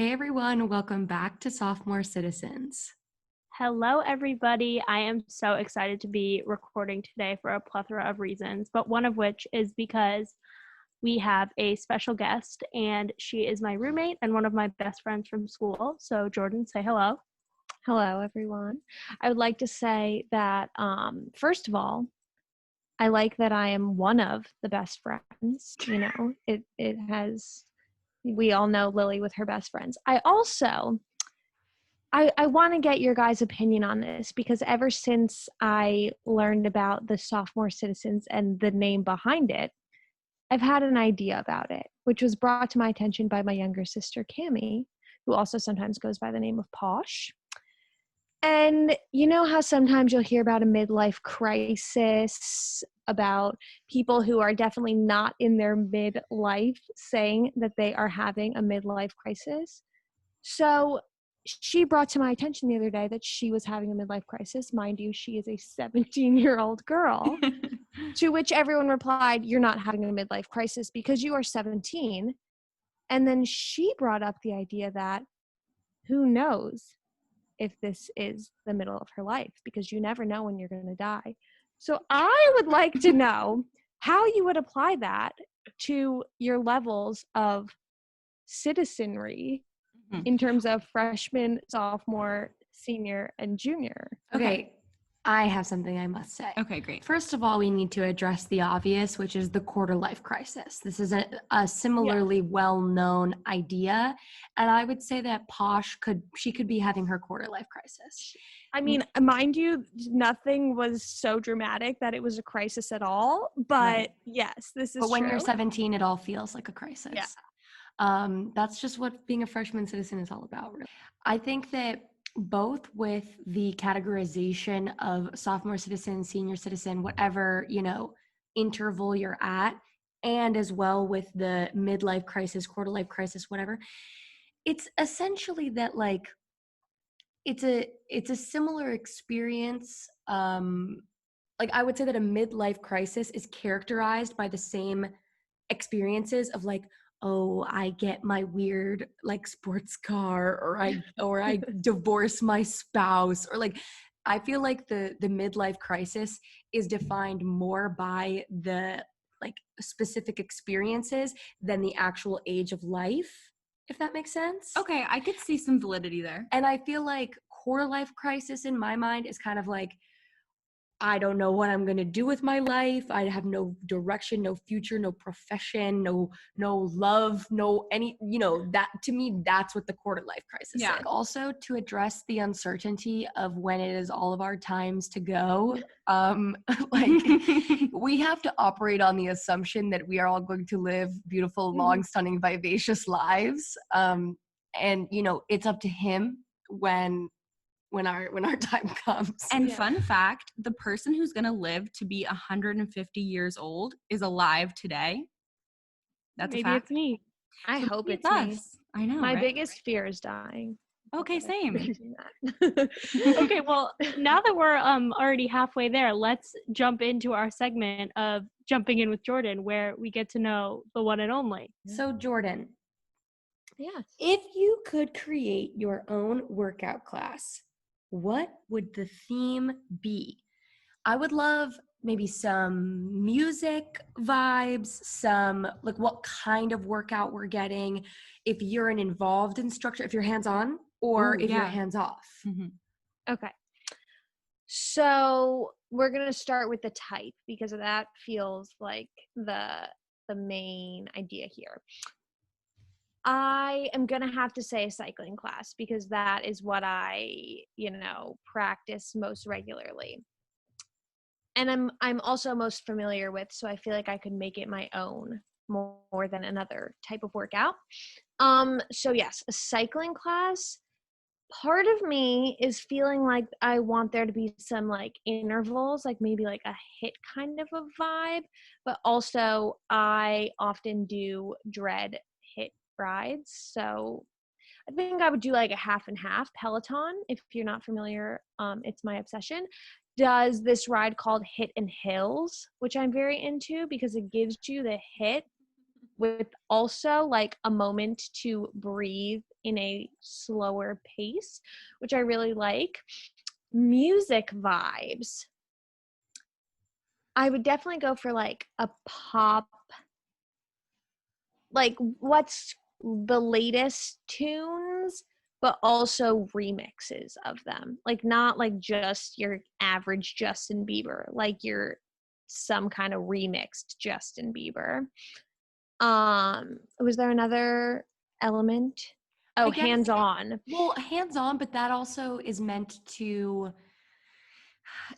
Hey everyone, welcome back to Sophomore Citizens. Hello, everybody. I am so excited to be recording today for a plethora of reasons, but one of which is because we have a special guest, and she is my roommate and one of my best friends from school. So, Jordan, say hello. Hello, everyone. I would like to say that, first of all, I like that I am one of the best friends. We all know Lilly with her best friends. I want to get your guys' opinion on this because ever since I learned about the Sophomore Citizens and the name behind it, I've had an idea about it, which was brought to my attention by my younger sister, Cammie, who also sometimes goes by the name of Posh. And you know how sometimes you'll hear about a midlife crisis, about people who are definitely not in their midlife saying that they are having a midlife crisis? So she brought to my attention the other day that she was having a midlife crisis. Mind you, she is a 17-year-old girl, to which everyone replied, "You're not having a midlife crisis because you are 17. And then she brought up the idea that who knows if this is the middle of her life, because you never know when you're going to die. So I would like to know how you would apply that to your levels of citizenry in terms of freshman, sophomore, senior, and junior. Okay, I have something I must say. Okay, great. First of all, we need to address the obvious, which is the quarter life crisis. This is a similarly well-known idea, and I would say that Posh could be having her quarter life crisis. I mean, mind you, nothing was so dramatic that it was a crisis at all, but Right. Yes, this is But when true. you're 17, it all feels like a crisis. Yeah. That's just what being a freshman citizen is all about, really. I think that both with the categorization of sophomore citizen, senior citizen, whatever, interval you're at, and as well with the midlife crisis, quarter life crisis, whatever, it's essentially that it's a similar experience. I would say that a midlife crisis is characterized by the same experiences of oh, I get my weird sports car, or I divorce my spouse, or I feel like the midlife crisis is defined more by the specific experiences than the actual age of life, if that makes sense. Okay, I could see some validity there. And I feel like quarter life crisis in my mind is kind of I don't know what I'm going to do with my life. I have no direction, no future, no profession, no love, no any, that to me, that's what the quarter life crisis is. Also, to address the uncertainty of when it is all of our times to go, we have to operate on the assumption that we are all going to live beautiful, long, stunning, vivacious lives. And, it's up to him when our time comes. And fun fact, the person who's going to live to be 150 years old is alive today. That's Maybe a fact. it's me. I hope it's me. I know. My right? biggest fear is dying. Okay, same. Okay, well, now that we're already halfway there, let's jump into our segment of Jumping In with Jordan, where we get to know the one and only. So, Jordan, Yes. if you could create your own workout class, what would the theme be? I would love maybe some music vibes, some what kind of workout we're getting, if you're an involved instructor, if you're hands-on, or if you're hands-off. Okay. So we're going to start with the type because that feels like the main idea here. I am going to have to say a cycling class because that is what I, practice most regularly. And I'm also most familiar with, so I feel like I could make it my own more than another type of workout. So yes, a cycling class. Part of me is feeling like I want there to be some intervals, maybe a HIIT kind of a vibe, but also I often do dread HIIT rides. So I think I would do a half and half. Peloton, if you're not familiar, it's my obsession, does this ride called HIIT and Hills, which I'm very into because it gives you the HIIT with also like a moment to breathe in a slower pace, which I really like. Music vibes. I would definitely go for like a pop, like what's the latest tunes, but also remixes of them. Like not like just your average Justin Bieber, like your some kind of remixed Justin Bieber. Was there another element? I Oh, guess, hands on. well, hands on, but that also is meant to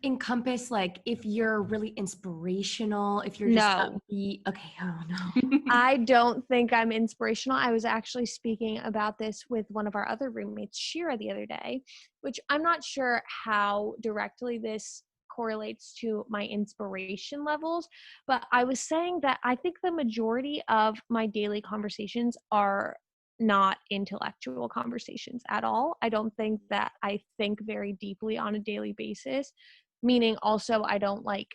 encompass like if you're really inspirational, if you're just No. upbeat. Okay, oh no. I don't think I'm inspirational. I was actually speaking about this with one of our other roommates, Shira, the other day, which I'm not sure how directly this correlates to my inspiration levels, but I was saying that I think the majority of my daily conversations are not intellectual conversations at all. I don't think that I think very deeply on a daily basis, meaning also I don't like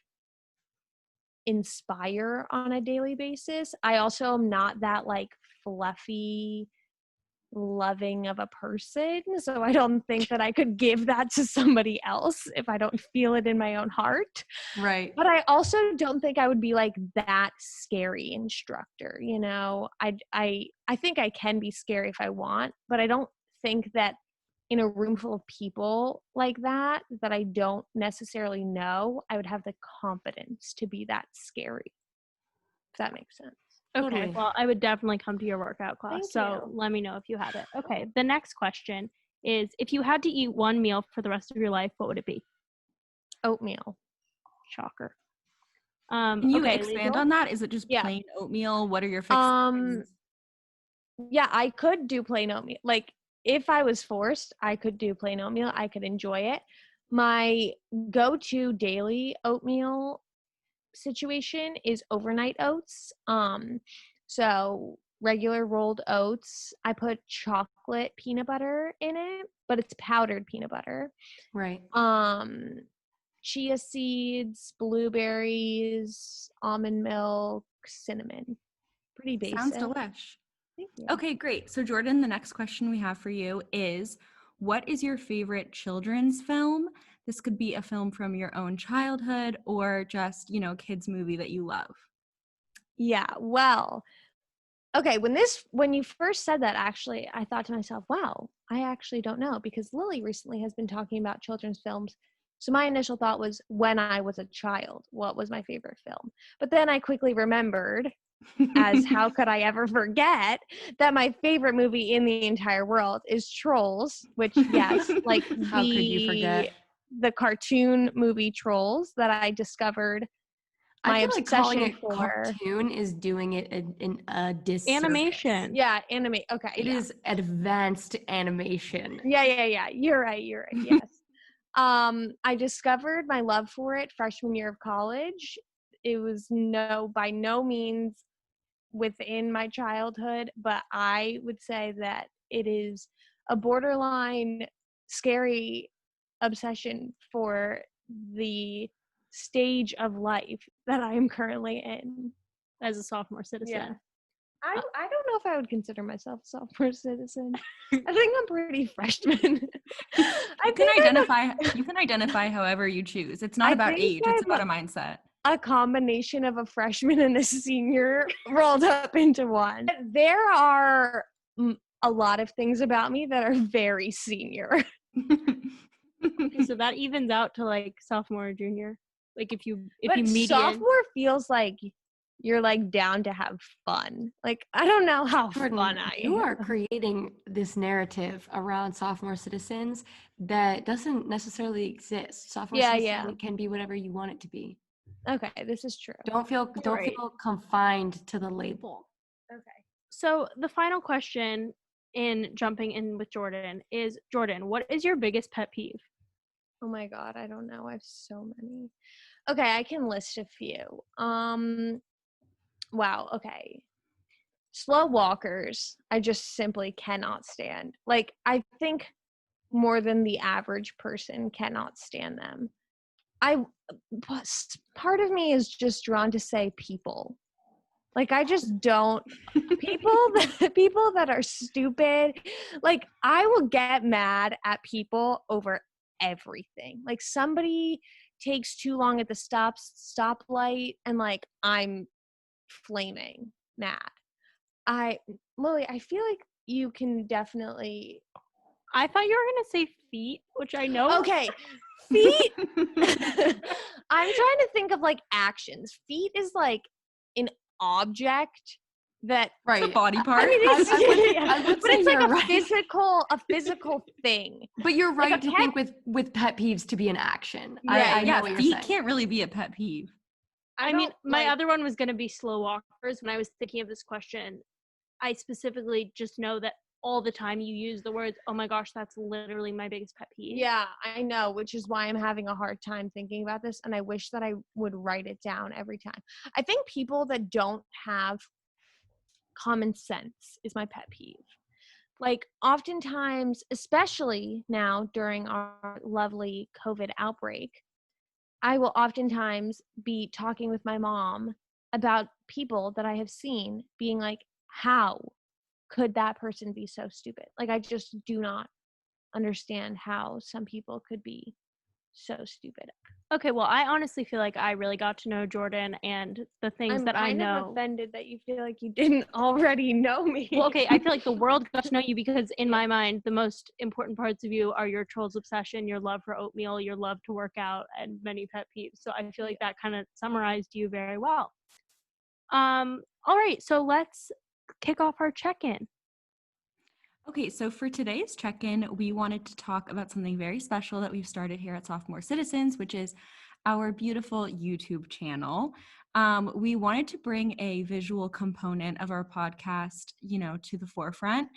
inspire on a daily basis. I also am not that like fluffy, loving of a person. So I don't think that I could give that to somebody else if I don't feel it in my own heart. Right. But I also don't think I would be like that scary instructor, you know. I think I can be scary if I want, but I don't think that in a room full of people like that I don't necessarily know, I would have the confidence to be that scary. If that makes sense. Okay, Totally. well, I would definitely come to your workout class. Thank So you. let me know if you have it. Okay, the next question is, if you had to eat one meal for the rest of your life, what would it be? Oatmeal. Shocker. Can you Okay, expand Liesel? on that? Is it just Yeah. plain oatmeal? What are your fixed Um, times? yeah, I could do plain oatmeal. Like if I was forced, I could do plain oatmeal. I could enjoy it. My go-to daily oatmeal situation is overnight oats. So regular rolled oats. I put chocolate peanut butter in it, but it's powdered peanut butter. Right. Chia seeds, blueberries, almond milk, cinnamon. Pretty Sounds basic. delish. Thank you. Okay, great. So Jordan, the next question we have for you is, what is your favorite children's film? This could be a film from your own childhood or just, kids movie that you love. Yeah, well, okay, when you first said that, actually, I thought to myself, wow, I actually don't know, because Lilly recently has been talking about children's films. So my initial thought was, when I was a child, what was my favorite film? But then I quickly remembered, as how could I ever forget, that my favorite movie in the entire world is Trolls, which, yes, like How could you forget? the cartoon movie Trolls that I discovered I my feel like calling obsession it for. cartoon is doing it in a disservice. Animation. Yeah, anime. Okay, It yeah. is advanced animation. Yeah. You're right. Yes. I discovered my love for it freshman year of college. It was by no means within my childhood, but I would say that it is a borderline scary obsession for the stage of life that I am currently in. As a sophomore citizen. Yeah. I don't know if I would consider myself a sophomore citizen. I think I'm pretty freshman. You can identify however you choose. It's not I about think age, it's I'm about a mindset. a combination of a freshman and a senior rolled up into one. There are a lot of things about me that are very senior. Okay, so that evens out to like sophomore or junior. Like if you But median. sophomore feels like you're like down to have fun. Like I don't know how Jordan, fun I you am. are creating this narrative around sophomore citizens that doesn't necessarily exist. Sophomore citizen can be whatever you want it to be. Okay, this is true. Don't feel Right. confined to the label. Okay. So the final question in jumping in with Jordan is, Jordan, what is your biggest pet peeve? Oh my god, I don't know. I have so many. Okay, I can list a few. Wow, okay. Slow walkers, I just simply cannot stand. Like, I think more than the average person cannot stand them. Part of me is just drawn to say people. Like, I just don't. People that are stupid, like, I will get mad at people over everything. Like, somebody takes too long at the stoplight, and like, I'm flaming mad. Lily, I feel like you can definitely. I thought you were gonna say feet, which I know. Okay, feet. I'm trying to think of like actions. Feet is like an object that It's a body part. I mean, it's, I would but say it's like you're a physical thing. But you're Like right a to think with pet peeves to be an action. I know Yeah, what you're feet saying. can't really be a pet peeve. I mean, my other one was gonna be slow walkers. When I was thinking of this question, I specifically just know that all the time you use the words, oh my gosh, that's literally my biggest pet peeve. Yeah, I know, which is why I'm having a hard time thinking about this, and I wish that I would write it down every time. I think people that don't have common sense is my pet peeve. Like, oftentimes, especially now during our lovely COVID outbreak, I will oftentimes be talking with my mom about people that I have seen being like, how could that person be so stupid? Like, I just do not understand how some people could be so stupid. Okay, well, I honestly feel like I really got to know Jordan and the things I'm that I kind of know. offended that you feel like you didn't already know me. Well, okay, I feel like the world got to know you because in my mind, the most important parts of you are your trolls obsession, your love for oatmeal, your love to work out, and many pet peeves. So I feel like that kind of summarized you very well. All right, so let's kick off our check-in. Okay, so for today's check-in, we wanted to talk about something very special that we've started here at Sophomore Citizens, which is our beautiful YouTube channel. We wanted to bring a visual component of our podcast, to the forefront.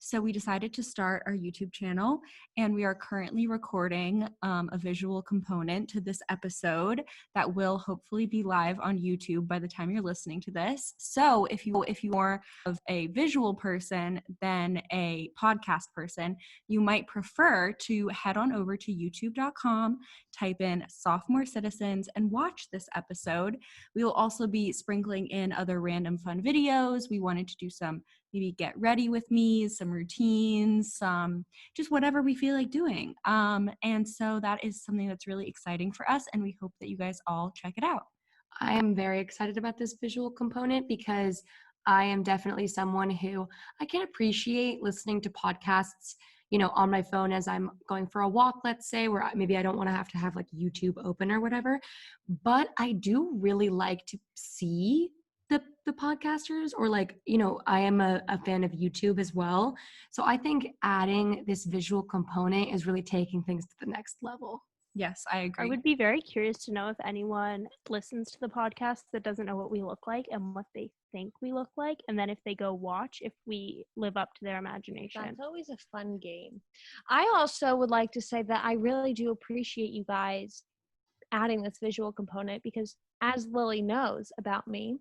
So we decided to start our YouTube channel, and we are currently recording a visual component to this episode that will hopefully be live on YouTube by the time you're listening to this. So if you're more of a visual person than a podcast person, you might prefer to head on over to youtube.com, type in Sophomore Citizens, and watch this episode. We will also be sprinkling in other random fun videos. We wanted to do some maybe get ready with me, some routines, some just whatever we feel like doing. And so that is something that's really exciting for us, and we hope that you guys all check it out. I am very excited about this visual component because I am definitely someone who I can appreciate listening to podcasts, on my phone as I'm going for a walk, let's say, where maybe I don't want to have like YouTube open or whatever. But I do really like to see the podcasters, or like, I am a fan of YouTube as well. So I think adding this visual component is really taking things to the next level. Yes, I agree. I would be very curious to know if anyone listens to the podcast that doesn't know what we look like and what they think we look like, and then if they go watch, if we live up to their imagination. That's always a fun game. I also would like to say that I really do appreciate you guys adding this visual component because, as Lily knows about me,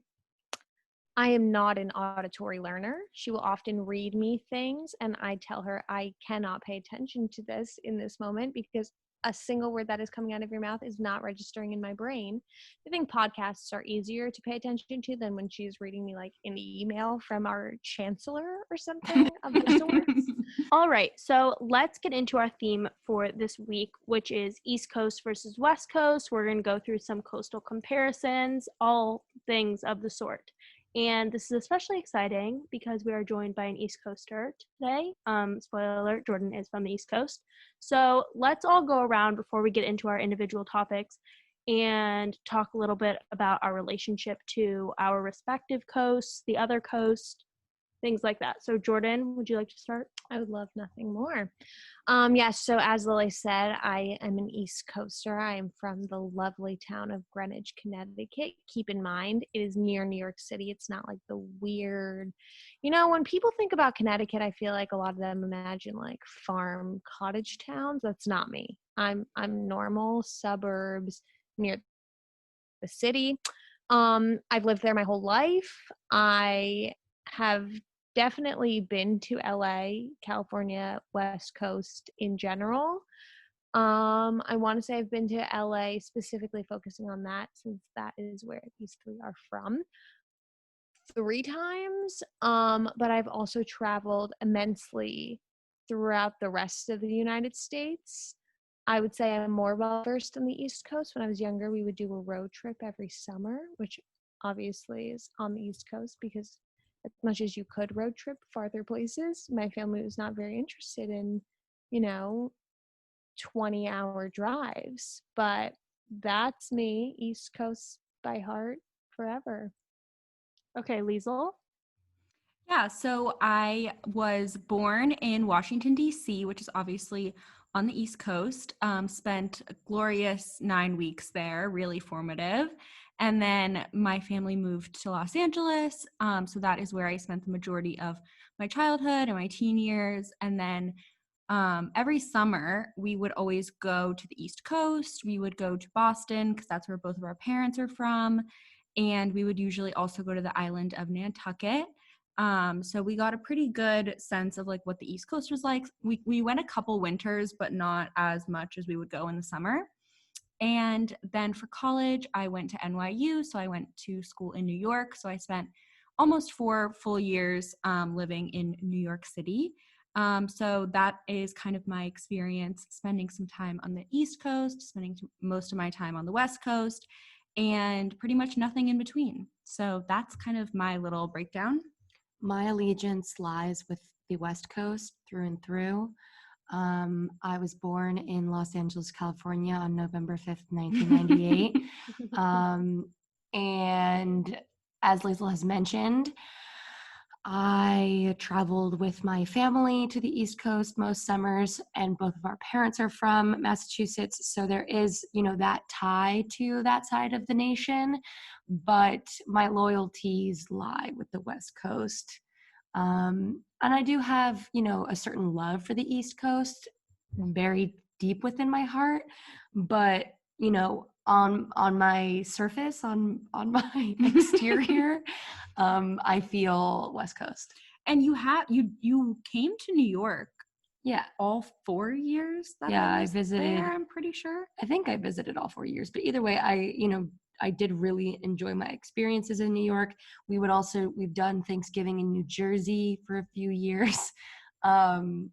I am not an auditory learner. She will often read me things, and I tell her I cannot pay attention to this in this moment because a single word that is coming out of your mouth is not registering in my brain. I think podcasts are easier to pay attention to than when she's reading me like an email from our chancellor or something of the sorts. All right, so let's get into our theme for this week, which is East Coast versus West Coast. We're going to go through some coastal comparisons, all things of the sort. And this is especially exciting because we are joined by an East Coaster today. Spoiler alert, Jordan is from the East Coast. So let's all go around before we get into our individual topics and talk a little bit about our relationship to our respective coasts, the other coast, things like that. So Jordan, would you like to start? I would love nothing more. Yes, so as Lily said, I am an East Coaster. I am from the lovely town of Greenwich, Connecticut. Keep in mind, it is near New York City. It's not like the weird, when people think about Connecticut, I feel like a lot of them imagine like farm cottage towns. That's not me. I'm normal suburbs near the city. I've lived there my whole life. I have definitely been to LA, California, West Coast in general. I want to say I've been to LA specifically focusing on that since that is where these three are from. 3 times, but I've also traveled immensely throughout the rest of the United States. I would say I'm more well versed on the East Coast. When I was younger, we would do a road trip every summer, which obviously is on the East Coast because as much as you could road trip farther places, my family was not very interested in, you know, 20-hour drives. But that's me, East Coast by heart forever. Okay, Liesel. Yeah, so I was born in Washington, D.C., which is obviously on the East Coast. Spent a glorious 9 weeks there, really formative. And then my family moved to Los Angeles. So that is where I spent the majority of my childhood and my teen years. And then every summer, we would always go to the East Coast. We would go to Boston because that's where both of our parents are from. And we would usually also go to the island of Nantucket. So we got a pretty good sense of like what the East Coast was like. We went a couple winters, but not as much as we would go in the summer. And then for college, I went to NYU. So I went to school in New York. So I spent almost 4 full years living in New York City. So that is kind of my experience spending some time on the East Coast, spending most of my time on the West Coast, and pretty much nothing in between. So that's kind of my little breakdown. My allegiance lies with the West Coast through and through. I was born in Los Angeles, California on November 5th, 1998. And as Liesel has mentioned, I traveled with my family to the East Coast most summers, and both of our parents are from Massachusetts. So there is, that tie to that side of the nation, but my loyalties lie with the West Coast. And I do have, a certain love for the East Coast buried deep within my heart, but, on my surface, on my exterior, I feel West Coast. And you came to New York Yeah. all 4 years that Yeah, I was I visited. there, I'm pretty sure. I think I visited all 4 years, but either way, I did really enjoy my experiences in New York. We've done Thanksgiving in New Jersey for a few years. And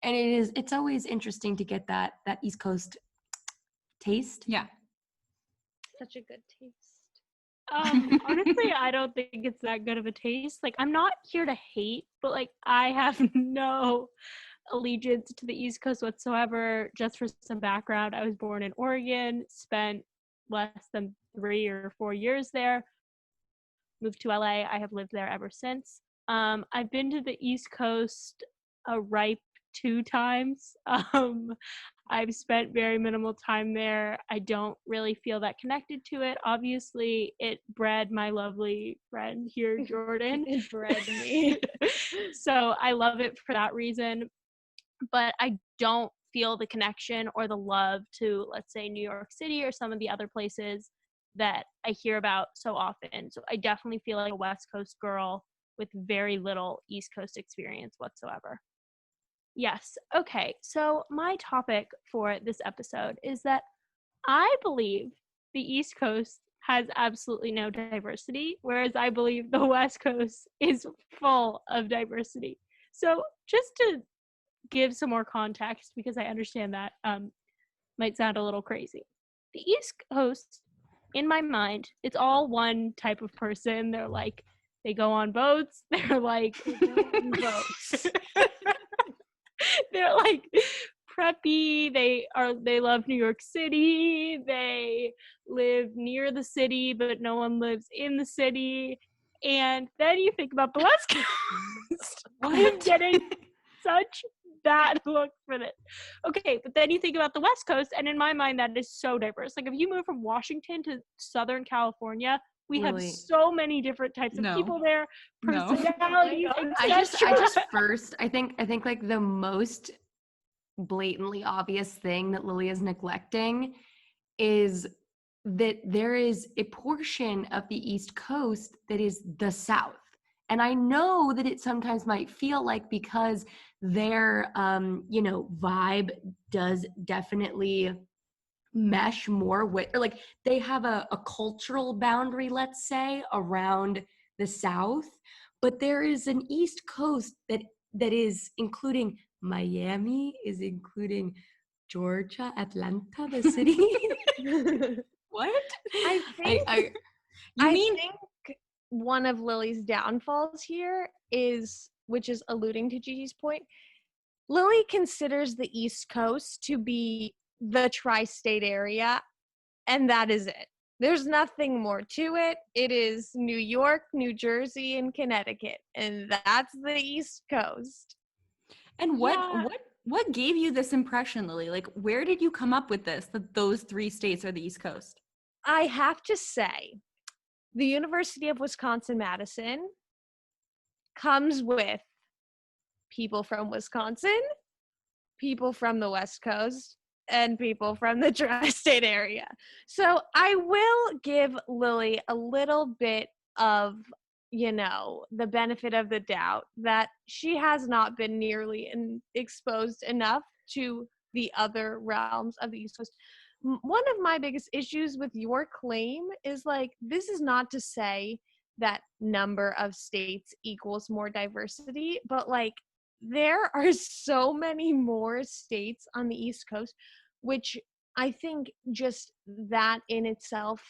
it's always interesting to get that East Coast taste. Yeah. Such a good taste. Honestly, I don't think it's that good of a taste. Like, I'm not here to hate, but like, I have no allegiance to the East Coast whatsoever. Just for some background, I was born in Oregon, spent less than 3 or 4 years there, moved to LA. I have lived there ever since. I've been to the East Coast a ripe 2 times. I've spent very minimal time there. I don't really feel that connected to it. Obviously, it bred my lovely friend here, Jordan. It bred me. So I love it for that reason. But I don't feel the connection or the love to, let's say, New York City or some of the other places that I hear about so often. So I definitely feel like a West Coast girl with very little East Coast experience whatsoever. Yes. Okay. So my topic for this episode is that I believe the East Coast has absolutely no diversity, whereas I believe the West Coast is full of diversity. So just to give some more context, because I understand that might sound a little crazy. The East Coast, in my mind, it's all one type of person. They're like, they go on boats. They're like, boats. they're like preppy. They love New York City. They live near the city, but no one lives in the city. And then you think about the West Coast. I'm getting such bad look for this. Okay, but then you think about the West Coast, and in my mind, that is so diverse. Like, if you move from Washington to Southern California, we have so many different types of people there, personalities. I think like the most blatantly obvious thing that Lily is neglecting is that there is a portion of the East Coast that is the South. And I know that it sometimes might feel like, because their vibe does definitely mesh more with, or like they have a cultural boundary, let's say, around the South, but there is an East Coast that is including Miami, is including Georgia, Atlanta, the city. What? I think You I mean think one of Lily's downfalls here is, which is alluding to Gigi's point, Lily considers the East Coast to be the tri-state area, and that is it. There's nothing more to it. It is New York, New Jersey, and Connecticut, and that's the East Coast. and Yeah. what gave you this impression, Lily? Like, where did you come up with this, that those 3 states are the East Coast? I have to say, the University of Wisconsin-Madison comes with people from Wisconsin, people from the West Coast, and people from the tri-state area. So I will give Lily a little bit of, the benefit of the doubt that she has not been nearly exposed enough to the other realms of the East Coast. One of my biggest issues with your claim is, like, this is not to say that number of states equals more diversity, but, like, there are so many more states on the East Coast, which I think just that in itself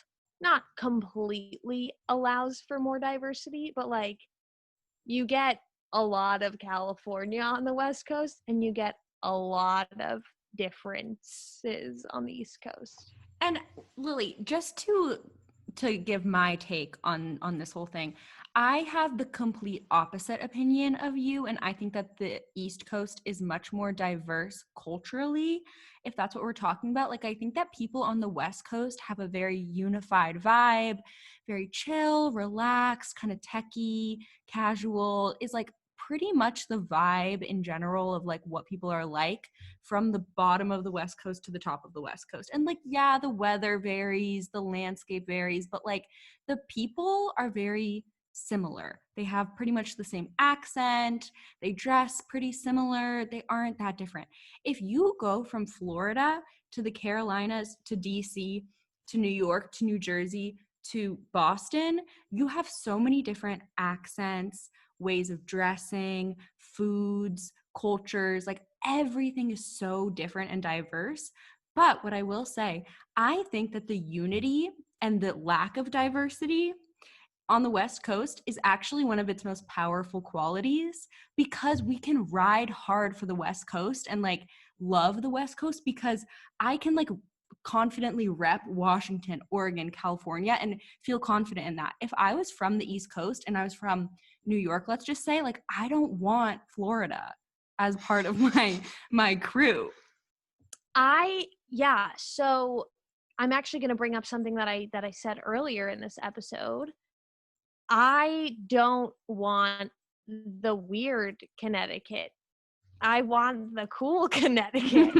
not completely allows for more diversity, but, like, you get a lot of California on the West Coast and you get a lot of differences on the East Coast. And Lily, just to give my take on this whole thing, I have the complete opposite opinion of you, and I think that the East Coast is much more diverse culturally, if that's what we're talking about. Like, I think that people on the West Coast have a very unified vibe, very chill, relaxed, kind of techie, casual, is like pretty much the vibe in general of like what people are like from the bottom of the West Coast to the top of the West Coast. And like, yeah, the weather varies, the landscape varies, but like the people are very similar. They have pretty much the same accent, they dress pretty similar, they aren't that different. If you go from Florida to the Carolinas to DC to New York to New Jersey to Boston, you have so many different accents, ways of dressing, foods, cultures, like everything is so different and diverse. But what I will say, I think that the unity and the lack of diversity on the West Coast is actually one of its most powerful qualities, because we can ride hard for the West Coast and like love the West Coast, because I can like confidently rep Washington, Oregon, California, and feel confident in that. If I was from the East Coast and I was from New York, let's just say, like, I don't want Florida as part of my crew. So I'm actually going to bring up something that I said earlier in this episode. I don't want the weird Connecticut. I want the cool Connecticut.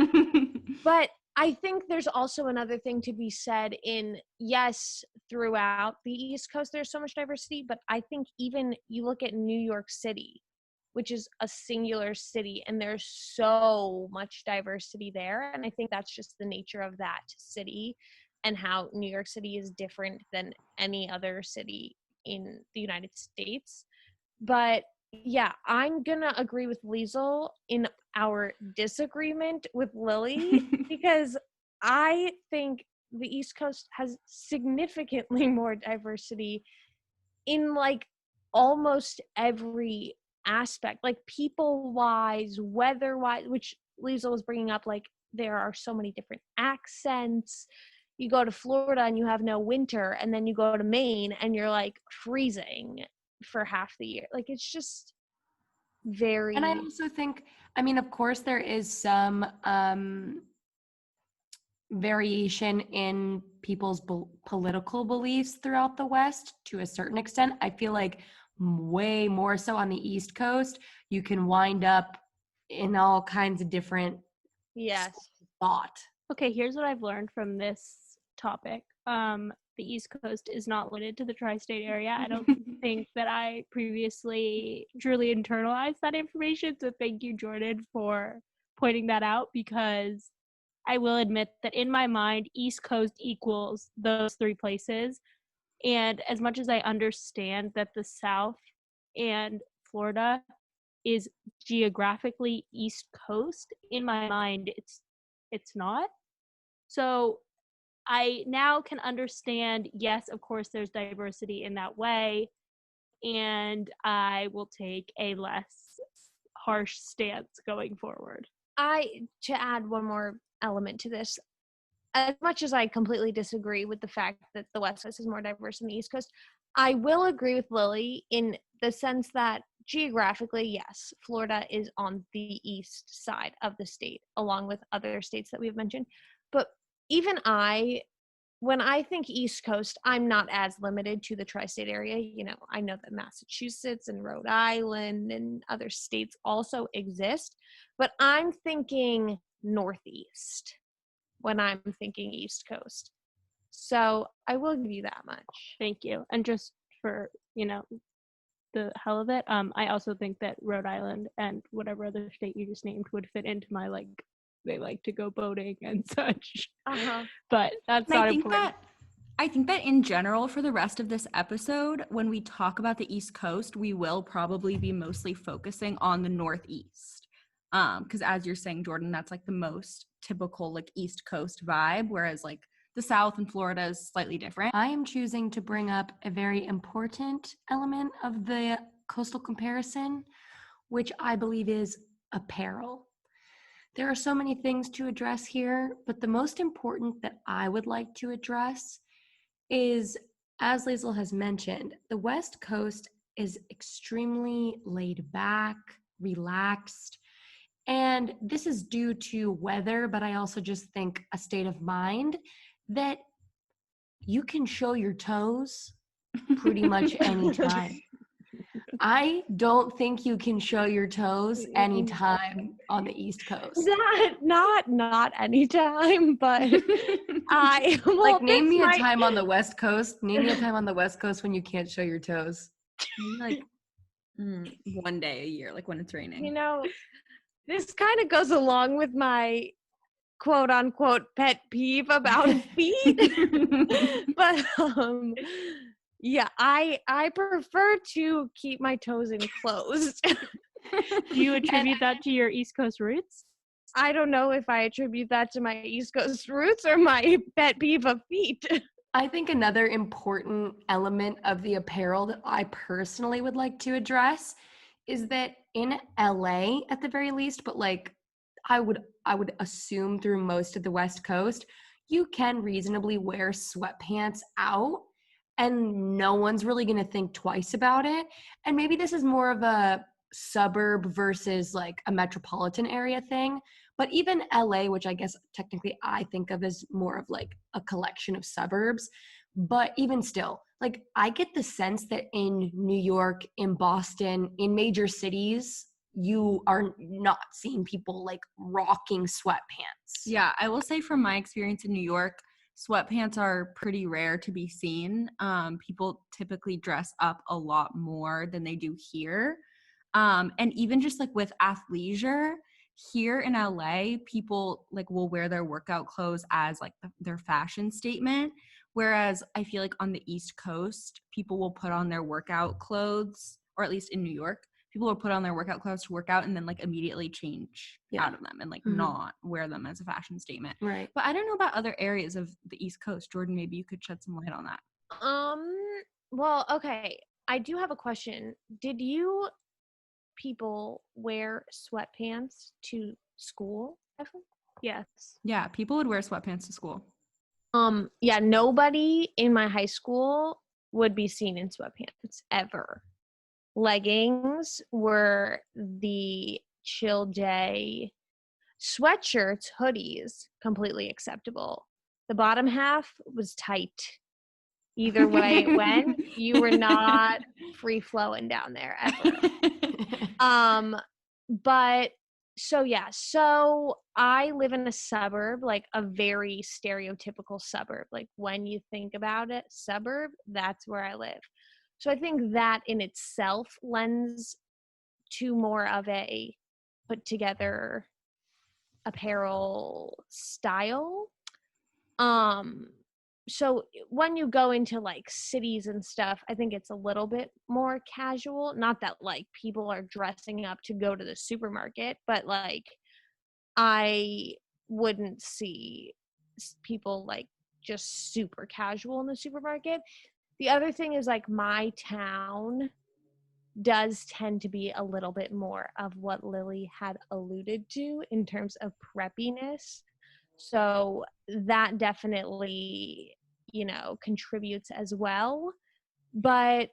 But I think there's also another thing to be said in, yes, throughout the East Coast, there's so much diversity, but I think even you look at New York City, which is a singular city, and there's so much diversity there. And I think that's just the nature of that city and how New York City is different than any other city in the United States. But yeah, I'm gonna agree with Liesel in our disagreement with Lily, because I think the East Coast has significantly more diversity in like almost every aspect, like people wise, weather wise, which Liesel was bringing up. Like, there are so many different accents. You go to Florida and you have no winter, and then you go to Maine and you're like freezing for half the year. Like, it's just very. And I also think, I mean, of course, there is some variation in people's political beliefs throughout the West to a certain extent. I feel like way more so on the East Coast, you can wind up in all kinds of different thought. Okay, here's what I've learned from this topic. The East Coast is not limited to the tri-state area. I don't think that I previously truly internalized that information. So thank you, Jordan, for pointing that out, because I will admit that in my mind, East Coast equals those 3 places. And as much as I understand that the South and Florida is geographically East Coast, in my mind it's not. So I now can understand, yes, of course there's diversity in that way, and I will take a less harsh stance going forward. To add one more element to this, as much as I completely disagree with the fact that the West Coast is more diverse than the East Coast, I will agree with Lily in the sense that geographically, yes, Florida is on the east side of the state, along with other states that we've mentioned. But even when I think East Coast, I'm not as limited to the tri-state area. I know that Massachusetts and Rhode Island and other states also exist, but I'm thinking Northeast when I'm thinking East Coast. So I will give you that much. Thank you. And just for, the hell of it, I also think that Rhode Island and whatever other state you just named would fit into my, they like to go boating and such. But that's And not important. I think that in general, for the rest of this episode, when we talk about the East Coast, we will probably be mostly focusing on the Northeast. Because as you're saying, Jordan, that's like the most typical like East Coast vibe, whereas like the South and Florida is slightly different. I am choosing to bring up a very important element of the coastal comparison, which I believe is apparel. There are so many things to address here, but the most important that I would like to address is, as Liesel has mentioned, the West Coast is extremely laid back, relaxed, and this is due to weather, but I also just think a state of mind that you can show your toes pretty much anytime. I don't think you can show your toes anytime on the East Coast. Not anytime, but Name me a time on the West Coast. Name me a time on the West Coast when you can't show your toes. Like one day a year, like when it's raining. This kind of goes along with my quote unquote pet peeve about feet. But yeah, I prefer to keep my toes enclosed. Do you attribute that to your East Coast roots? I don't know if I attribute that to my East Coast roots or my pet peeve of feet. I think another important element of the apparel that I personally would like to address is that in LA at the very least, but like I would assume through most of the West Coast, you can reasonably wear sweatpants out and no one's really going to think twice about it. And maybe this is more of a suburb versus like a metropolitan area thing, but even LA, which I guess technically I think of as more of like a collection of suburbs, but even still, like I get the sense that in New York, in Boston, in major cities, you are not seeing people like rocking sweatpants. Yeah, I will say from my experience in New York, sweatpants are pretty rare to be seen. People typically dress up a lot more than they do here. And even just like with athleisure, here in LA, people like will wear their workout clothes as like their fashion statement. Whereas I feel like on the East Coast, people will put on their workout clothes, or at least in New York, people will put on their workout clothes to work out and then like immediately change out of them and like not wear them as a fashion statement. Right. But I don't know about other areas of the East Coast. Jordan, maybe you could shed some light on that. Well, okay. I do have a question. Did you people wear sweatpants to school ever? Yes. Yeah, people would wear sweatpants to school. Yeah, nobody in my high school would be seen in sweatpants ever. Leggings were the chill day. Sweatshirts, hoodies, completely acceptable. The bottom half was tight. Either way it went, you were not free flowing down there ever. But so I live in a suburb, like a very stereotypical suburb. Like when you think about it, suburb, that's where I live. So I think that in itself lends to more of a put together apparel style. so when you go into like cities and stuff, I think it's a little bit more casual. Not that like people are dressing up to go to the supermarket, but like I wouldn't see people like just super casual in the supermarket. The other thing is like my town does tend to be a little bit more of what Lily had alluded to in terms of preppiness. So that definitely, contributes as well. But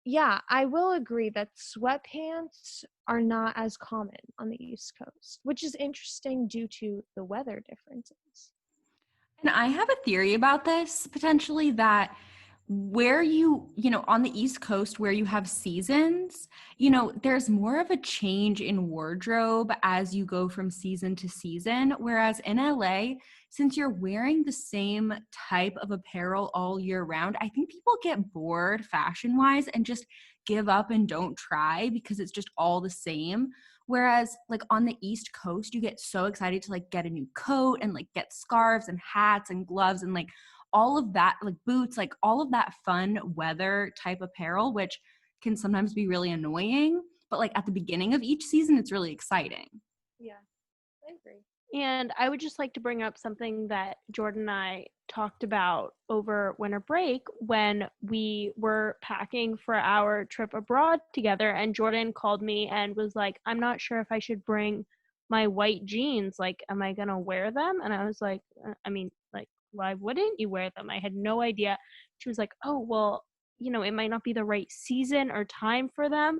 yeah, I will agree that sweatpants are not as common on the East Coast, which is interesting due to the weather differences. And I have a theory about this potentially that where on the East Coast where you have seasons, there's more of a change in wardrobe as you go from season to season. Whereas in LA, since you're wearing the same type of apparel all year round, I think people get bored fashion wise and just give up and don't try because it's just all the same. Whereas like on the East Coast, you get so excited to like get a new coat and like get scarves and hats and gloves and like all of that, like boots, like all of that fun weather type apparel, which can sometimes be really annoying. But like at the beginning of each season, it's really exciting. Yeah, I agree. And I would just like to bring up something that Jordan and I talked about over winter break when we were packing for our trip abroad together. And Jordan called me and was like, I'm not sure if I should bring my white jeans. Like, am I going to wear them? And I was like, I mean, like, why wouldn't you wear them? I had no idea. She was like, oh, well, it might not be the right season or time for them.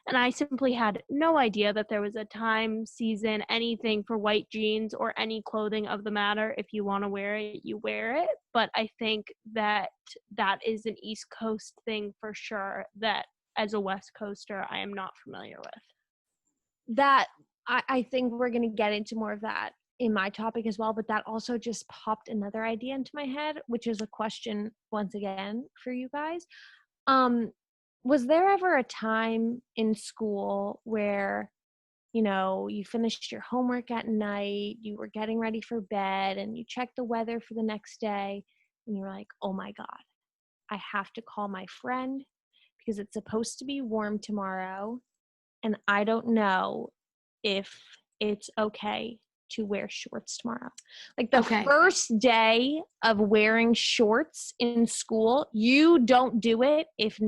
And I simply had no idea that there was a time, season, anything for white jeans or any clothing of the matter. If you want to wear it, you wear it. But I think that that is an East Coast thing for sure that as a West Coaster, I am not familiar with. That, I think we're going to get into more of that in my topic as well, but that also just popped another idea into my head, which is a question once again for you guys. Was there ever a time in school where, you finished your homework at night, you were getting ready for bed, and you checked the weather for the next day, and you're like, oh my God, I have to call my friend because it's supposed to be warm tomorrow, and I don't know if it's okay to wear shorts tomorrow. Like the first day of wearing shorts in school, you don't do it if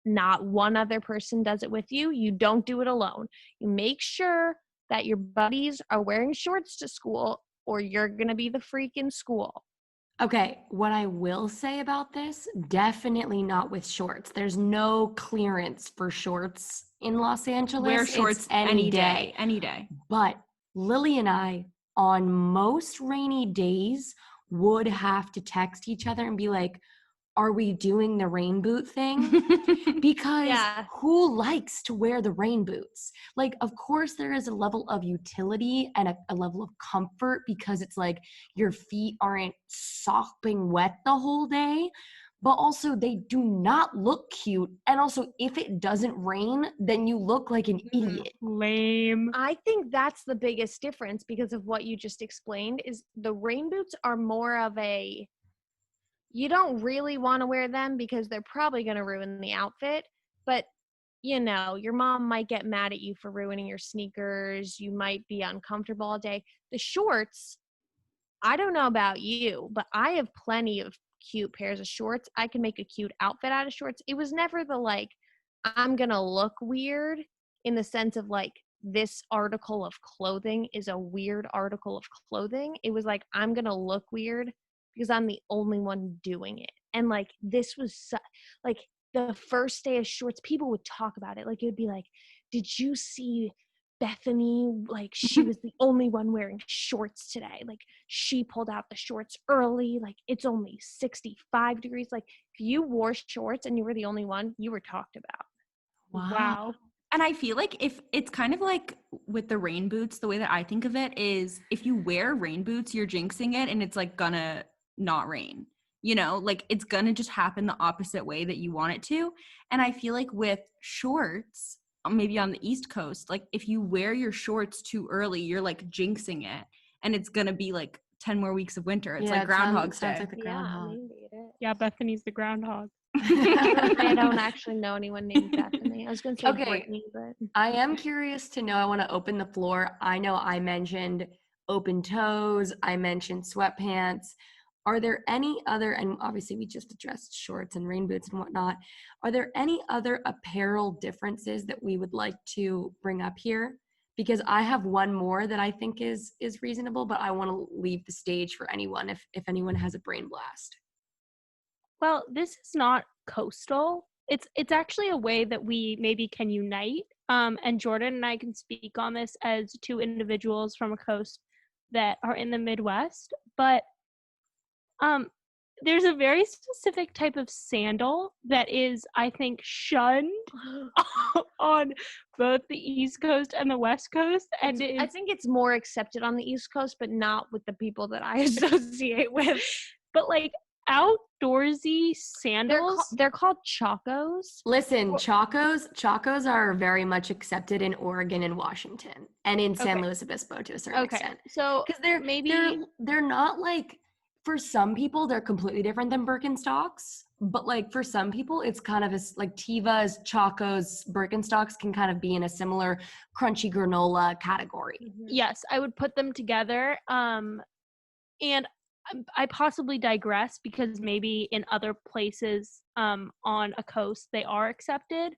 not one other person does it with you. You don't do it alone. You make sure that your buddies are wearing shorts to school or you're going to be the freak in school. Okay, what I will say about this, definitely not with shorts. There's no clearance for shorts in Los Angeles. Wear shorts it's any day. Any day. But Lily and I, on most rainy days, would have to text each other and be like, are we doing the rain boot thing? Because who likes to wear the rain boots? Like, of course, there is a level of utility and a level of comfort because it's like your feet aren't sopping wet the whole day. But also, they do not look cute. And also, if it doesn't rain, then you look like an idiot. Lame. I think that's the biggest difference because of what you just explained is the rain boots are more of a, you don't really want to wear them because they're probably going to ruin the outfit. But, your mom might get mad at you for ruining your sneakers. You might be uncomfortable all day. The shorts, I don't know about you, but I have plenty of cute pairs of shorts. I can make a cute outfit out of shorts. It was never the like, I'm going to look weird in the sense of like, this article of clothing is a weird article of clothing. It was like, I'm going to look weird because I'm the only one doing it. And like, this was like the first day of shorts, people would talk about it. Like, it would be like, did you see Bethany? Like, she was the only one wearing shorts today. Like, she pulled out the shorts early. Like, it's only 65 degrees. Like, if you wore shorts and you were the only one, you were talked about. Wow. And I feel like if it's kind of like with the rain boots, the way that I think of it is if you wear rain boots, you're jinxing it and it's like gonna not rain, like it's gonna just happen the opposite way that you want it to. And I feel like with shorts, maybe on the East Coast, like if you wear your shorts too early, you're like jinxing it and it's gonna be like 10 more weeks of winter. It's Yeah, like it Groundhog's sounds Day. like the Yeah, groundhog. maybe it. Yeah, Bethany's the groundhog. I don't actually know anyone named Bethany. I was going to say Okay. Brittany, but I am curious to know. I want to open the floor. I know I mentioned open toes. I mentioned sweatpants. Are there any other, and obviously we just addressed shorts and rain boots and whatnot. Are there any other apparel differences that we would like to bring up here? Because I have one more that I think is reasonable, but I want to leave the stage for anyone if anyone has a brain blast. Well, this is not coastal. It's actually a way that we maybe can unite. And Jordan and I can speak on this as two individuals from a coast that are in the Midwest. But there's a very specific type of sandal that is, I think, shunned on both the East Coast and the West Coast. And I think it's more accepted on the East Coast, but not with the people that I associate with. but like outdoorsy sandals. They're called chacos. Listen, chacos are very much accepted in Oregon and Washington, and in San Okay. Luis Obispo to a certain Okay, extent. so Because they're not like, for some people they're completely different than Birkenstocks, but like for some people it's kind of like Tevas, Chacos, Birkenstocks can kind of be in a similar crunchy granola category. yes, I would put them together. And I possibly digress because maybe in other places on a coast they are accepted,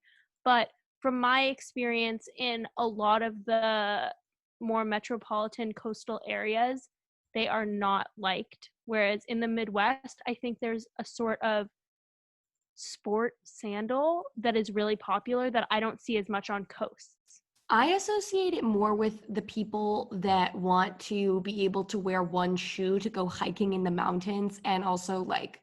but from my experience in a lot of the more metropolitan coastal areas, they are not liked. Whereas in the Midwest, I think there's a sort of sport sandal that is really popular that I don't see as much on coasts. I associate it more with the people that want to be able to wear one shoe to go hiking in the mountains and also like,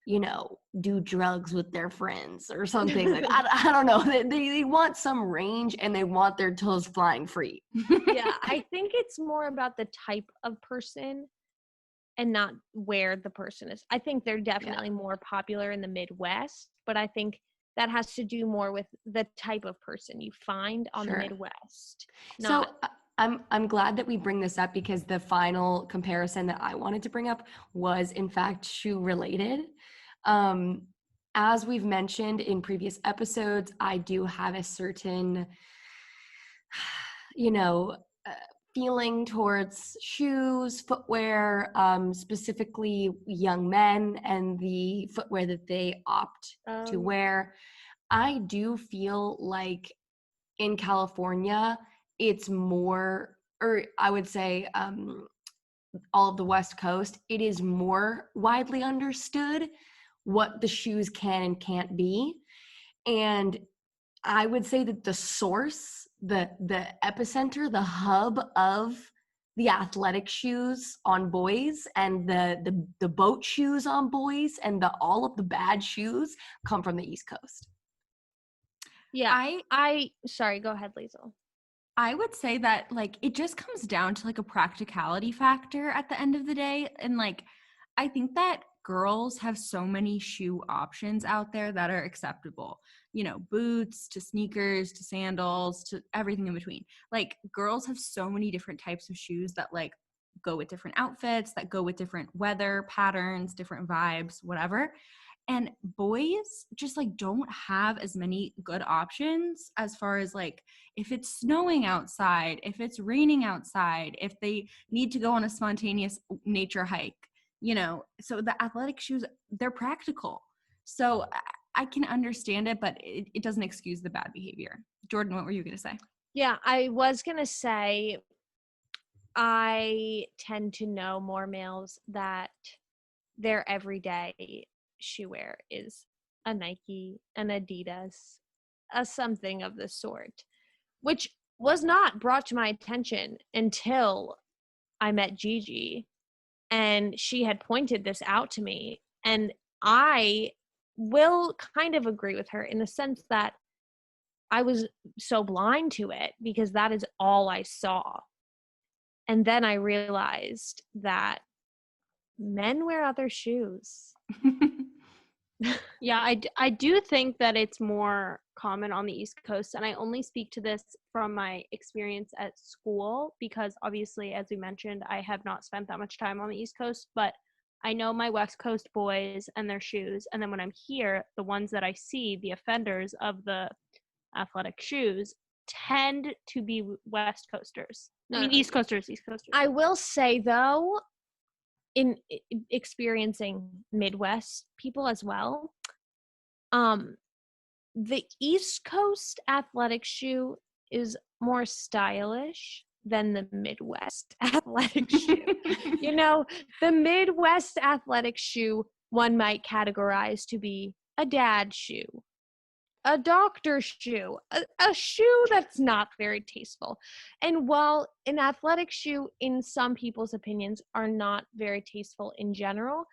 you know, do drugs with their friends or something. Like I don't know. They want some range and they want their toes flying free. Yeah, I think it's more about the type of person and not where the person is. I think they're definitely more popular in the Midwest, but I think that has to do more with the type of person you find on the Sure. Midwest. So I'm glad that we bring this up because the final comparison that I wanted to bring up was in fact shoe related. As we've mentioned in previous episodes, I do have a certain, you know, feeling towards shoes, footwear, specifically young men and the footwear that they opt to wear. I do feel like in California, it's more, or I would say all of the West Coast, it is more widely understood what the shoes can and can't be. And I would say that the source, the epicenter, the hub of the athletic shoes on boys and the boat shoes on boys and all of the bad shoes come from the East Coast. Yeah, I sorry, go ahead, Liesel. I would say that like it just comes down to like a practicality factor at the end of the day. And like I think that girls have so many shoe options out there that are acceptable. You know, boots to sneakers to sandals to everything in between. Like girls have so many different types of shoes that like go with different outfits, that go with different weather patterns, different vibes, whatever. And boys just like don't have as many good options as far as like if it's snowing outside, if it's raining outside, if they need to go on a spontaneous nature hike, you know. So the athletic shoes, they're practical. So I can understand it, but it doesn't excuse the bad behavior. Jordan, what were you going to say? Yeah, I was going to say I tend to know more males that their everyday shoe wear is a Nike, an Adidas, a something of the sort, which was not brought to my attention until I met Gigi and she had pointed this out to me. And I will kind of agree with her in the sense that I was so blind to it because that is all I saw. And then I realized that men wear other shoes. Yeah, I do think that it's more common on the East Coast, and I only speak to this from my experience at school because obviously, as we mentioned, I have not spent that much time on the East Coast, but I know my West Coast boys and their shoes, and then when I'm here, the ones that I see, the offenders of the athletic shoes, tend to be West Coasters. I mean, East Coasters. I will say, though, in experiencing Midwest people as well, the East Coast athletic shoe is more stylish than the Midwest athletic shoe. You know, the Midwest athletic shoe one might categorize to be a dad shoe, a doctor shoe, a shoe that's not very tasteful. And while an athletic shoe, in some people's opinions, are not very tasteful in general,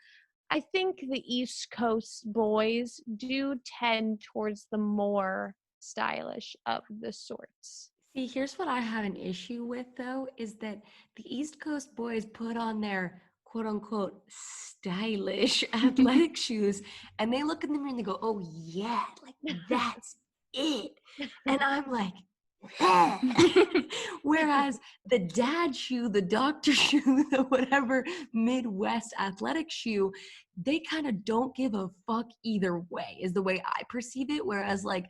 I think the East Coast boys do tend towards the more stylish of the sorts. See, here's what I have an issue with, though, is that the East Coast boys put on their quote unquote stylish athletic shoes and they look in the mirror and they go, oh, yeah, like that's it. And I'm like, yeah. Whereas the dad shoe, the doctor shoe, the whatever Midwest athletic shoe, they kind of don't give a fuck either way, is the way I perceive it. Whereas, like,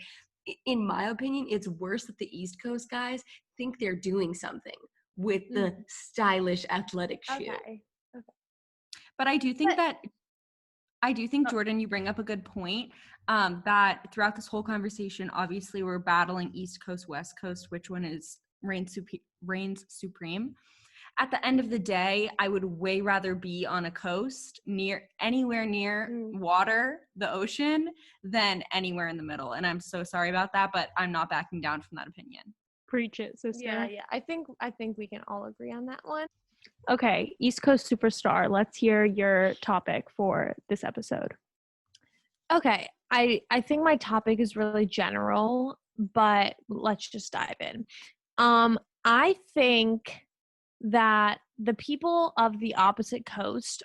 in my opinion, it's worse that the East Coast guys think they're doing something with the stylish athletic shoe. Okay. But I do think Jordan, you bring up a good point, that throughout this whole conversation, obviously we're battling East Coast, West Coast, which one reigns supreme. At the end of the day, I would way rather be on a coast anywhere near water, the ocean, than anywhere in the middle. And I'm so sorry about that, but I'm not backing down from that opinion. Preach it, sister. Yeah. I think we can all agree on that one. Okay, East Coast superstar. Let's hear your topic for this episode. Okay, I think my topic is really general, but let's just dive in. I think that the people of the opposite coast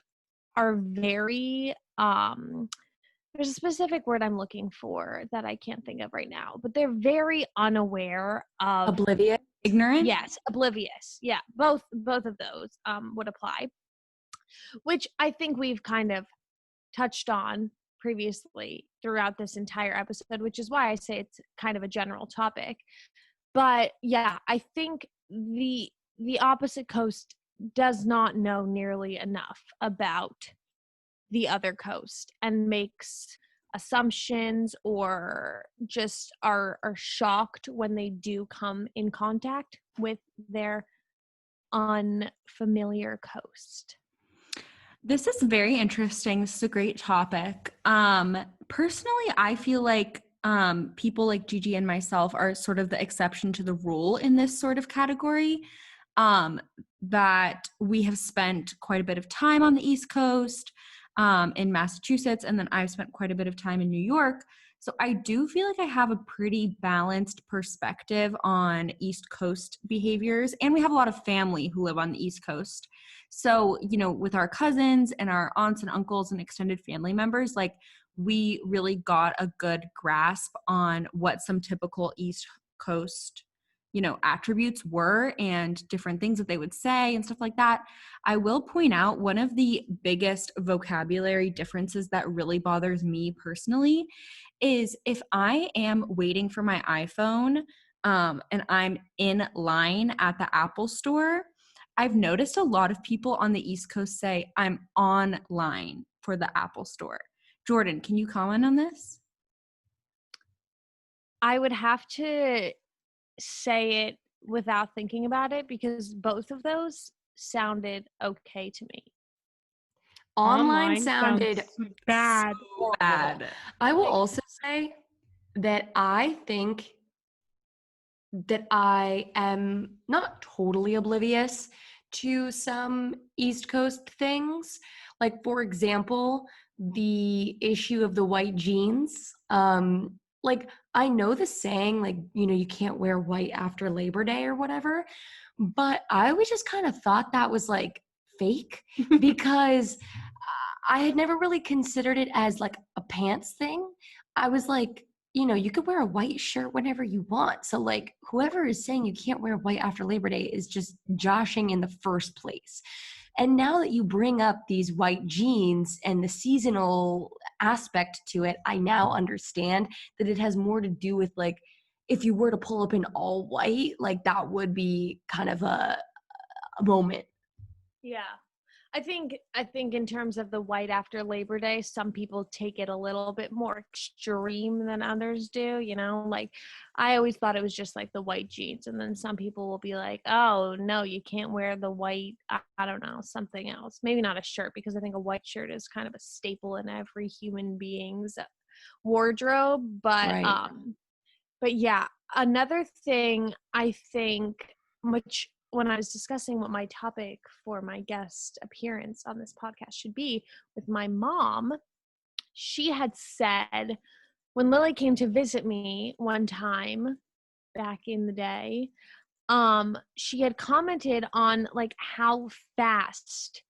are very there's a specific word I'm looking for that I can't think of right now, but they're very unaware of Oblivious? Ignorant? Yes, oblivious. Yeah, both of those would apply, which I think we've kind of touched on previously throughout this entire episode, which is why I say it's kind of a general topic. But yeah, I think the opposite coast does not know nearly enough about the other coast and makes assumptions or just are shocked when they do come in contact with their unfamiliar coast. This is very interesting. This is a great topic. Personally, I feel like people like Gigi and myself are sort of the exception to the rule in this sort of category. That we have spent quite a bit of time on the East Coast, in Massachusetts, and then I've spent quite a bit of time in New York. So I do feel like I have a pretty balanced perspective on East Coast behaviors, and we have a lot of family who live on the East Coast. So, you know, with our cousins and our aunts and uncles and extended family members, like, we really got a good grasp on what some typical East Coast, you know, attributes were and different things that they would say and stuff like that. I will point out one of the biggest vocabulary differences that really bothers me personally is if I am waiting for my iPhone and I'm in line at the Apple store, I've noticed a lot of people on the East Coast say, I'm online for the Apple store. Jordan, can you comment on this? I would have to say it without thinking about it because both of those sounded okay to me. Online sounded bad. So bad. I will also say that I think that I am not totally oblivious to some East Coast things. Like, for example, the issue of the white jeans. Like, I know the saying, like, you know, you can't wear white after Labor Day or whatever, but I always just kind of thought that was like fake because I had never really considered it as like a pants thing. I was like, you could wear a white shirt whenever you want. So like whoever is saying you can't wear white after Labor Day is just joshing in the first place. And now that you bring up these white jeans and the seasonal aspect to it, I now understand that it has more to do with like, if you were to pull up in all white, like that would be kind of a moment. Yeah. I think in terms of the white after Labor Day, some people take it a little bit more extreme than others do, like I always thought it was just like the white jeans, and then some people will be like, "Oh, no, you can't wear the white, I don't know, something else." Maybe not a shirt, because I think a white shirt is kind of a staple in every human being's wardrobe, Right. but yeah, another thing I think, which when I was discussing what my topic for my guest appearance on this podcast should be with my mom, she had said when Lily came to visit me one time back in the day, she had commented on like how fast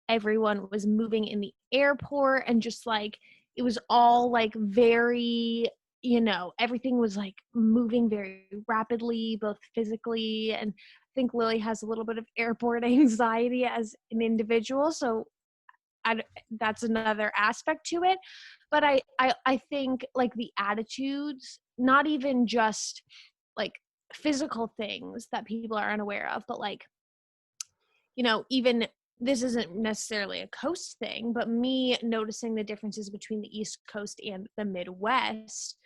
everyone was moving in the airport, and just like it was all like very, everything was like moving very rapidly, both physically, and I think Lily has a little bit of airport anxiety as an individual, so that's another aspect to it. But I think like the attitudes, not even just like physical things that people are unaware of, but like, even this isn't necessarily a coast thing, but me noticing the differences between the East Coast and the Midwest,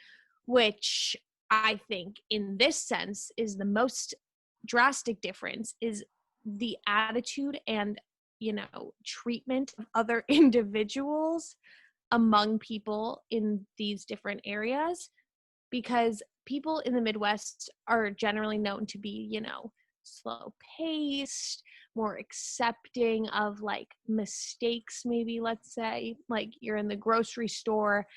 which I think in this sense is the most drastic difference, is the attitude and, treatment of other individuals among people in these different areas. Because people in the Midwest are generally known to be, slow paced, more accepting of like mistakes, maybe, let's say, like you're in the grocery store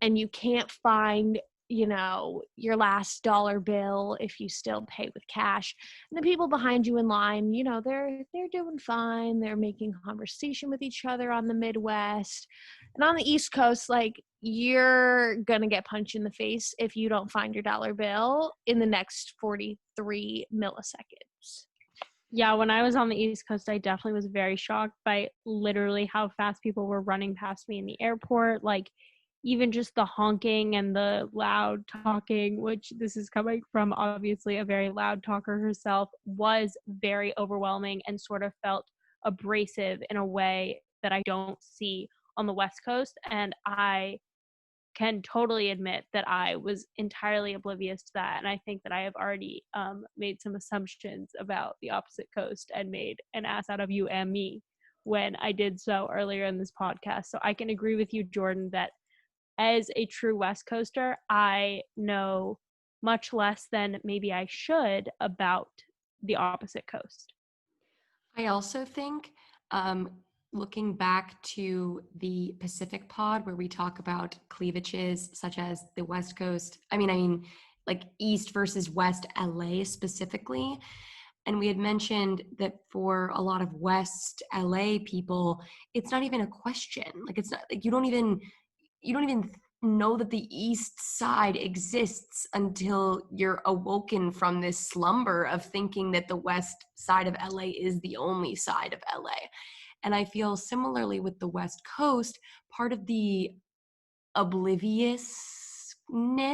and you can't find, your last dollar bill if you still pay with cash. And the people behind you in line, they're doing fine. They're making conversation with each other on the Midwest. And on the East Coast, like, you're gonna get punched in the face if you don't find your dollar bill in the next 43 milliseconds. Yeah, when I was on the East Coast, I definitely was very shocked by literally how fast people were running past me in the airport. Like, even just the honking and the loud talking, which this is coming from obviously a very loud talker herself, was very overwhelming and sort of felt abrasive in a way that I don't see on the West Coast. And I can totally admit that I was entirely oblivious to that. And I think that I have already made some assumptions about the opposite coast and made an ass out of you and me when I did so earlier in this podcast. So I can agree with you, Jordan, that as a true West Coaster, I know much less than maybe I should about the opposite coast. I also think, looking back to the Pacific pod where we talk about cleavages such as the West Coast, I mean, like East versus West LA specifically. And we had mentioned that for a lot of West LA people, it's not even a question. Like, it's not like you don't even know that the East Side exists until you're awoken from this slumber of thinking that the West Side of LA is the only side of LA. And I feel similarly with the West Coast, part of the oblivion, to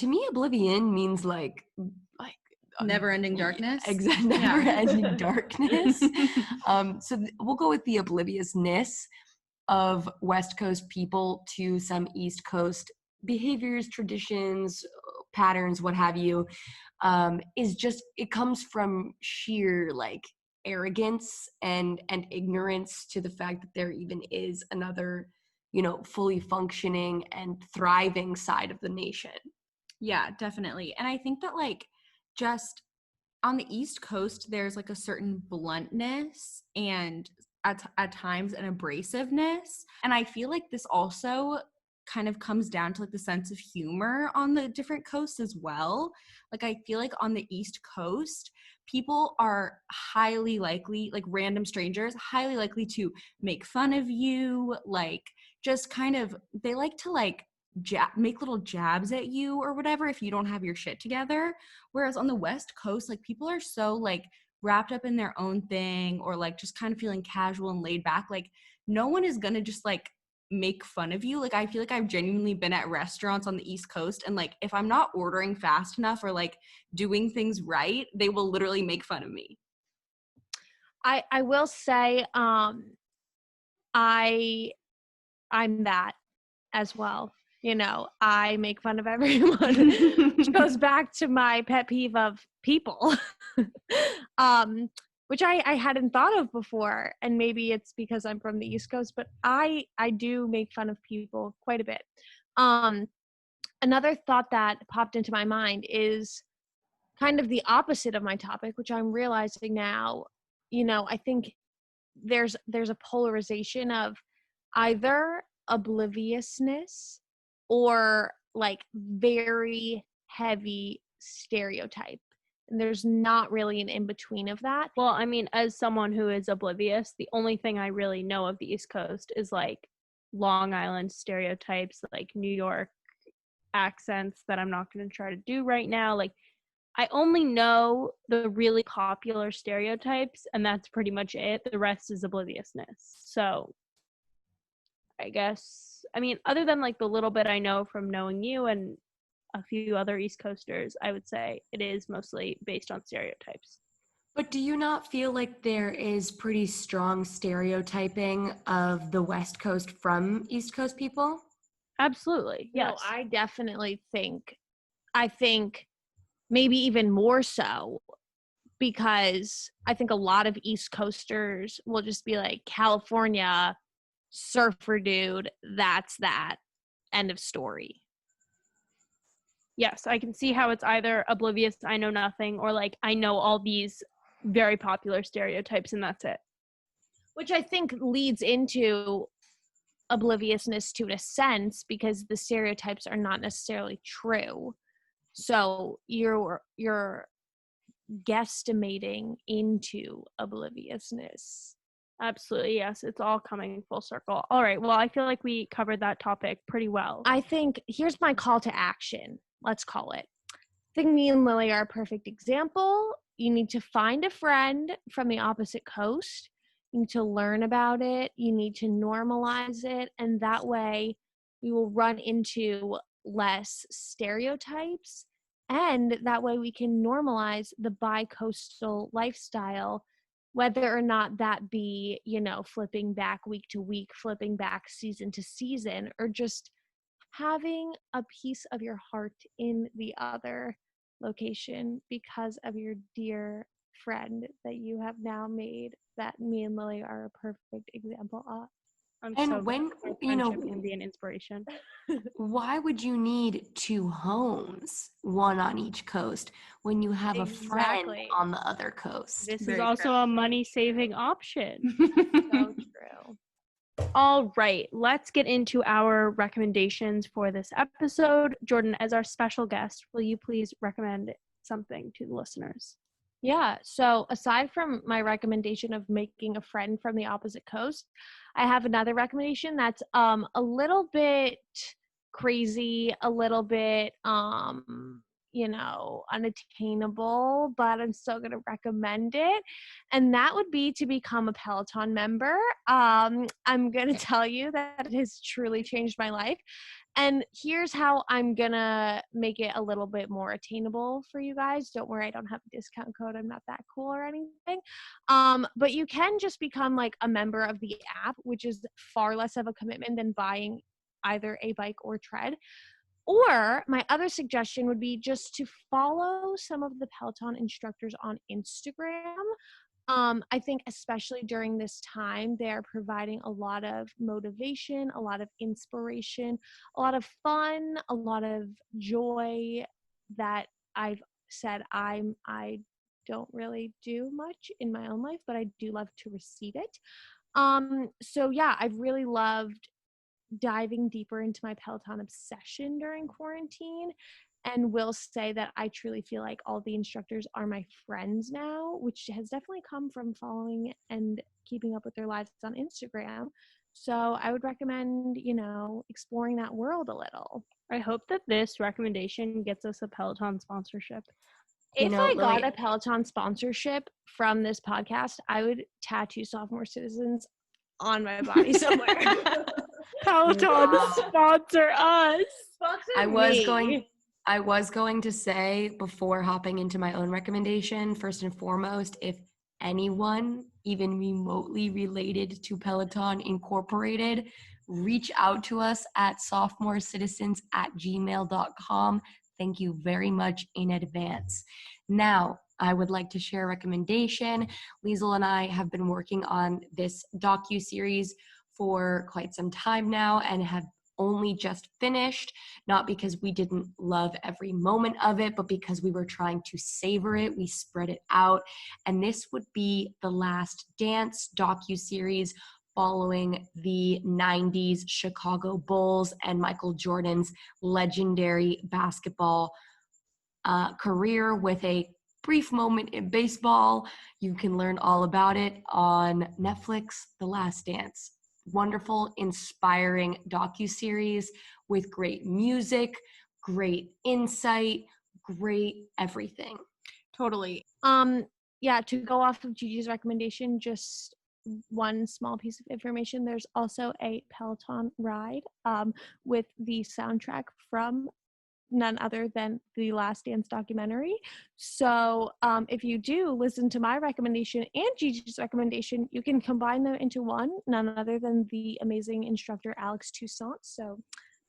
me, oblivion means like Never-ending darkness. Exactly, never-ending darkness. So we'll go with the obliviousness of West Coast people to some East Coast behaviors, traditions, patterns, what have you, is just, it comes from sheer like arrogance and ignorance to the fact that there even is another, fully functioning and thriving side of the nation. Yeah, definitely. And I think that like just on the East Coast, there's like a certain bluntness and at times an abrasiveness. And I feel like this also kind of comes down to like the sense of humor on the different coasts as well. Like I feel like on the East Coast, people are highly likely, like random strangers, highly likely to make fun of you, like just kind of, they like to like make little jabs at you or whatever if you don't have your shit together. Whereas on the West Coast, like people are so like wrapped up in their own thing, or like just kind of feeling casual and laid back. Like no one is gonna just like make fun of you. Like I feel like I've genuinely been at restaurants on the East Coast, and like if I'm not ordering fast enough or like doing things right, they will literally make fun of me. I will say I'm that as well. You know, I make fun of everyone, which goes back to my pet peeve of people, which I hadn't thought of before. And maybe it's because I'm from the East Coast, but I do make fun of people quite a bit. Another thought that popped into my mind is kind of the opposite of my topic, which I'm realizing now. You know, I think there's a polarization of either obliviousness or like very heavy stereotype, and there's not really an in between of that. Well, I mean, as someone who is oblivious, the only thing I really know of the East Coast is like Long Island stereotypes, like New York accents that I'm not going to try to do right now. Like I only know the really popular stereotypes, and that's pretty much it. The rest is obliviousness. So I guess, I mean, other than like the little bit I know from knowing you and a few other East Coasters, I would say it is mostly based on stereotypes. But do you not feel like there is pretty strong stereotyping of the West Coast from East Coast people? Absolutely. Yes. No, I definitely I think maybe even more so, because I think a lot of East Coasters will just be like, California surfer dude, that's that, end of story. Yes, I can see how it's either oblivious, I know nothing, or like I know all these very popular stereotypes and that's it. Which I think leads into obliviousness to a sense, because the stereotypes are not necessarily true. So you're guesstimating into obliviousness. Absolutely, yes. It's all coming full circle. All right, well, I feel like we covered that topic pretty well. I think here's my call to action, let's call it. I think me and Lily are a perfect example. You need to find a friend from the opposite coast. You need to learn about it. You need to normalize it. And that way we will run into less stereotypes. And that way we can normalize the bi-coastal lifestyle, whether or not that be, you know, flipping back week to week, flipping back season to season, or just having a piece of your heart in the other location because of your dear friend that you have now made, that me and Lily are a perfect example of. I'm And so when, glad our you know, friendship can be an inspiration. why would you need two homes, one on each coast, when you have a friend Exactly. on the other coast? This is Very also true. a money-saving option. So true. All right, let's get into our recommendations for this episode. Jordan, as our special guest, will you please recommend something to the listeners? Yeah, so aside from my recommendation of making a friend from the opposite coast, I have another recommendation that's a little bit crazy, a little bit you know, unattainable, but I'm still going to recommend it. And that would be to become a Peloton member. I'm going to tell you that it has truly changed my life. And here's how I'm gonna make it a little bit more attainable for you guys. Don't worry, I don't have a discount code. I'm not that cool or anything. But you can just become like a member of the app, which is far less of a commitment than buying either a bike or tread. Or my other suggestion would be just to follow some of the Peloton instructors on Instagram. I think especially during this time, they're providing a lot of motivation, a lot of inspiration, a lot of fun, a lot of joy that I've said I don't really do much in my own life, but I do love to receive it. So yeah, I've really loved diving deeper into my Peloton obsession during quarantine, and will say that I truly feel like all the instructors are my friends now, which has definitely come from following and keeping up with their lives on Instagram. So I would recommend, exploring that world a little. I hope that this recommendation gets us a Peloton sponsorship. You If know, I got Lily- a Peloton sponsorship from this podcast, I would tattoo Sophomore Citizens on my body somewhere. Peloton, Wow. sponsor us. I was going to say before hopping into my own recommendation, first and foremost, if anyone even remotely related to Peloton Incorporated, reach out to us at sophomorecitizens@gmail.com. Thank you very much in advance. Now, I would like to share a recommendation. Liesel and I have been working on this docu-series for quite some time now and have only just finished, not because we didn't love every moment of it, but because we were trying to savor it. We spread it out. And this would be The Last Dance docu-series following the 90s Chicago Bulls and Michael Jordan's legendary basketball career with a brief moment in baseball. You can learn all about it on Netflix, The Last Dance. Wonderful, inspiring docuseries with great music, great insight, great everything. Totally. Yeah, to go off of Gigi's recommendation, just one small piece of information. There's also a Peloton ride with the soundtrack from none other than the Last Dance documentary. So if you do listen to my recommendation and Gigi's recommendation, you can combine them into one, none other than the amazing instructor Alex Toussaint. So be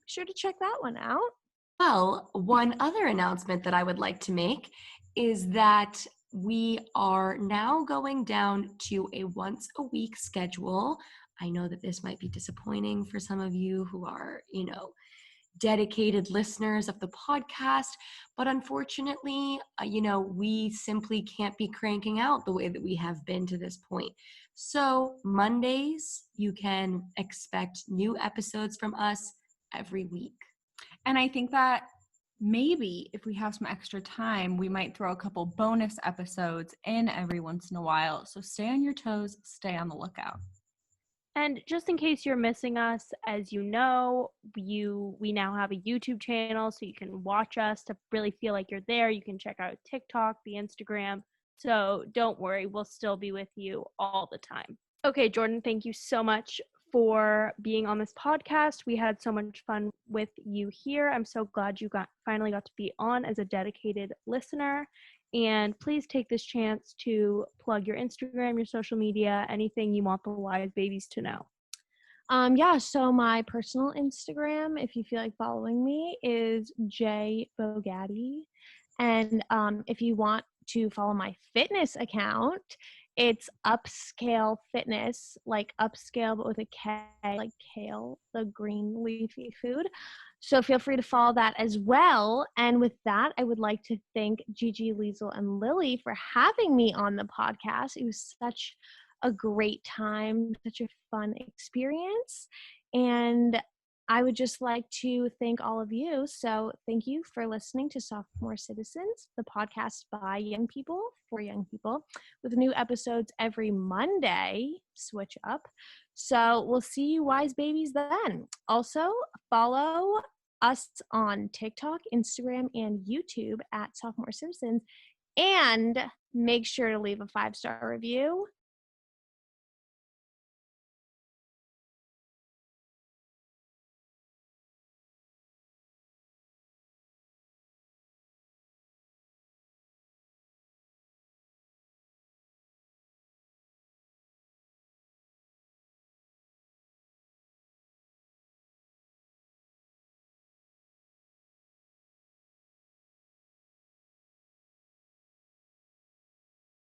sure to check that one out. Well, one other announcement that I would like to make is that we are now going down to a once a week schedule. I know that this might be disappointing for some of you who are, dedicated listeners of the podcast, but unfortunately, we simply can't be cranking out the way that we have been to this point. So Mondays, you can expect new episodes from us every week. And I think that maybe if we have some extra time, we might throw a couple bonus episodes in every once in a while. So stay on your toes, stay on the lookout. And just in case you're missing us, as you know, we now have a YouTube channel, so you can watch us to really feel like you're there. You can check out TikTok, the Instagram. So don't worry, we'll still be with you all the time. Okay, Jordan, thank you so much for being on this podcast. We had so much fun with you here. I'm so glad you finally got to be on as a dedicated listener. And please take this chance to plug your Instagram, your social media, anything you want the wise babies to know. So my personal Instagram, if you feel like following me, is jbogatti. And if you want to follow my fitness account, it's Upscale Fitness, like upscale but with a K, like kale, the green leafy food. So feel free to follow that as well. And with that, I would like to thank Gigi, Liesel, and Lilly for having me on the podcast. It was such a great time, such a fun experience. And I would just like to thank all of you. So thank you for listening to Sophomore Citizens, the podcast by young people for young people, with new episodes every Monday. Switch up. So we'll see you wise babies then. Also, follow us on TikTok, Instagram, and YouTube at Sophomore Citizens. And make sure to leave a 5-star review